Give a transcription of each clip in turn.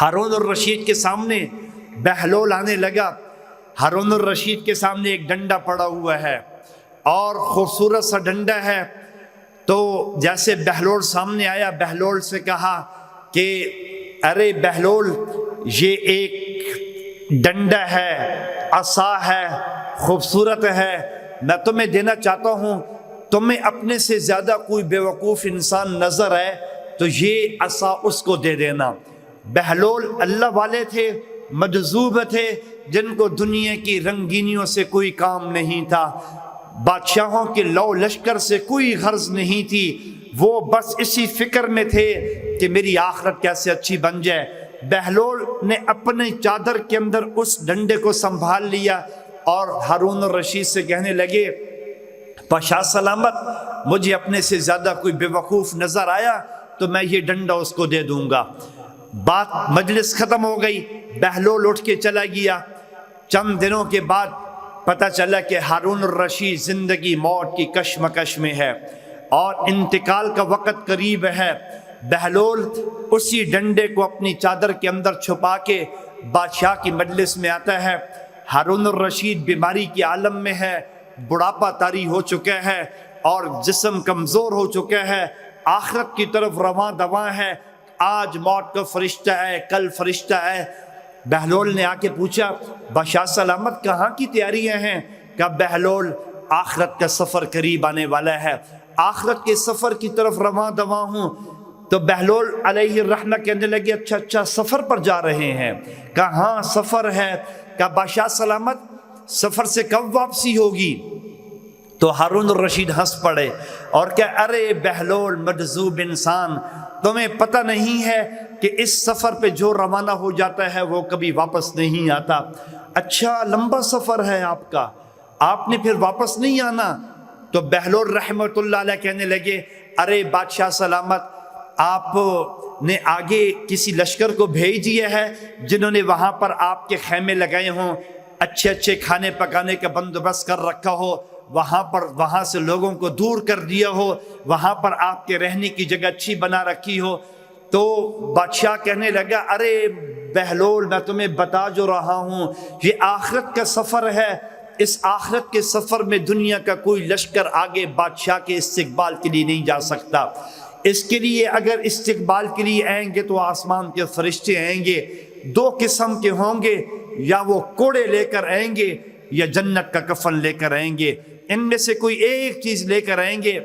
ہارون الرشید کے سامنے بہلول آنے لگا۔ ہارون الرشید کے سامنے ایک ڈنڈا پڑا ہوا ہے اور خوبصورت سا ڈنڈا ہے۔ تو جیسے بہلول سامنے آیا، بہلول سے کہا کہ ارے بہلول، یہ ایک ڈنڈا ہے، عصا ہے، خوبصورت ہے، میں تمہیں دینا چاہتا ہوں، تمہیں اپنے سے زیادہ کوئی بیوقوف انسان نظر آئے تو یہ عصا اس کو دے دینا۔ بہلول اللہ والے تھے، مجذوب تھے، جن کو دنیا کی رنگینیوں سے کوئی کام نہیں تھا، بادشاہوں کے لو لشکر سے کوئی غرض نہیں تھی، وہ بس اسی فکر میں تھے کہ میری آخرت کیسے اچھی بن جائے۔ بہلول نے اپنے چادر کے اندر اس ڈنڈے کو سنبھال لیا اور ہارون الرشید سے کہنے لگے، پاشا سلامت، مجھے اپنے سے زیادہ کوئی بے وقوف نظر آیا تو میں یہ ڈنڈا اس کو دے دوں گا۔ بات مجلس ختم ہو گئی، بہلول اٹھ کے چلا گیا۔ چند دنوں کے بعد پتہ چلا کہ ہارون الرشید زندگی موت کی کشمکش میں ہے اور انتقال کا وقت قریب ہے۔ بہلول اسی ڈنڈے کو اپنی چادر کے اندر چھپا کے بادشاہ کی مجلس میں آتا ہے۔ ہارون الرشید بیماری کے عالم میں ہے، بڑھاپا طاری ہو چکا ہے اور جسم کمزور ہو چکا ہے، آخرت کی طرف رواں دواں ہے، آج موت کا فرشتہ ہے، کل فرشتہ ہے۔ بہلول نے آ کے پوچھا، بادشاہ سلامت کہاں کی تیاریاں ہیں؟ کہ بہلول، آخرت کا سفر قریب آنے والا ہے، آخرت کے سفر کی طرف رواں دواں ہوں۔ تو بہلول علیہ الرحمہ کہنے لگے، اچھا سفر پر جا رہے ہیں؟ کہاں سفر ہے؟ کہ بادشاہ سلامت سفر سے کب واپسی ہوگی؟ تو ہارون الرشید ہنس پڑے اور کہ ارے بہلول مجذوب انسان، تمہیں پتہ نہیں ہے کہ اس سفر پہ جو روانہ ہو جاتا ہے وہ کبھی واپس نہیں آتا۔ اچھا لمبا سفر ہے آپ کا، آپ نے پھر واپس نہیں آنا؟ تو بہلول رحمۃ اللہ علیہ کہنے لگے، ارے بادشاہ سلامت، آپ نے آگے کسی لشکر کو بھیج دیا ہے جنہوں نے وہاں پر آپ کے خیمے لگائے ہوں، اچھے کھانے پکانے کا بندوبست کر رکھا ہو، وہاں سے لوگوں کو دور کر دیا ہو، وہاں پر آپ کے رہنے کی جگہ اچھی بنا رکھی ہو۔ تو بادشاہ کہنے لگا، ارے بہلول، میں تمہیں بتا جو رہا ہوں، یہ آخرت کا سفر ہے، اس آخرت کے سفر میں دنیا کا کوئی لشکر آگے بادشاہ کے استقبال کے لیے نہیں جا سکتا۔ اس کے لیے اگر استقبال کے لیے آئیں گے تو آسمان کے فرشتے آئیں گے، دو قسم کے ہوں گے، یا وہ کوڑے لے کر آئیں گے یا جنت کا کفن لے کر آئیں گے، ان میں سے کوئی ایک چیز لے کر آئیں گے۔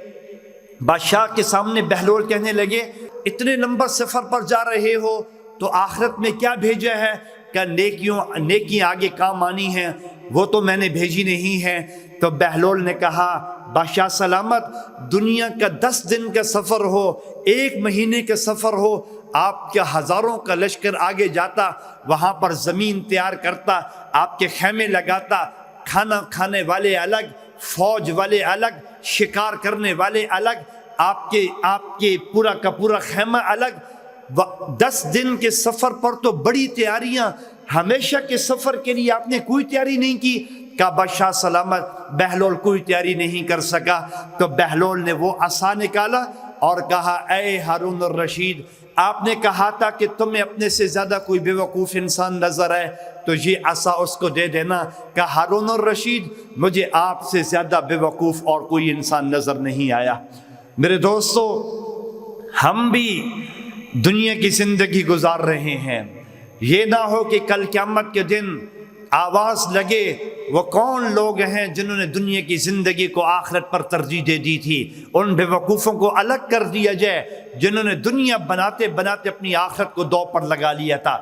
بادشاہ کے سامنے بہلول کہنے لگے، اتنے لمبا سفر پر جا رہے ہو تو آخرت میں کیا بھیجا ہے؟ کہ نیکیاں آگے کام آنی ہیں، وہ تو میں نے بھیجی نہیں ہے۔ تو بہلول نے کہا، بادشاہ سلامت، دنیا کا 10 دن کا سفر ہو، 1 مہینے کا سفر ہو، آپ کے ہزاروں کا لشکر آگے جاتا، وہاں پر زمین تیار کرتا، آپ کے خیمے لگاتا، کھانا کھانے والے الگ، فوج والے الگ، شکار کرنے والے الگ، آپ کے پورا کا پورا خیمہ الگ۔ 10 دن کے سفر پر تو بڑی تیاریاں، ہمیشہ کے سفر کے لیے آپ نے کوئی تیاری نہیں کی؟ کہ بادشاہ سلامت، بہلول کوئی تیاری نہیں کر سکا۔ تو بہلول نے وہ عصا نکالا اور کہا، اے ہارون الرشید، آپ نے کہا تھا کہ تمہیں اپنے سے زیادہ کوئی بے وقوف انسان نظر آئے تو یہ عصا اس کو دے دینا۔ کہ ہارون الرشید، مجھے آپ سے زیادہ بے وقوف اور کوئی انسان نظر نہیں آیا۔ میرے دوستو، ہم بھی دنیا کی زندگی گزار رہے ہیں، یہ نہ ہو کہ کل قیامت کے دن آواز لگے، وہ کون لوگ ہیں جنہوں نے دنیا کی زندگی کو آخرت پر ترجیح دے دی تھی؟ ان بے وقوفوں کو الگ کر دیا جائے جنہوں نے دنیا بناتے بناتے اپنی آخرت کو دو پر لگا لیا تھا۔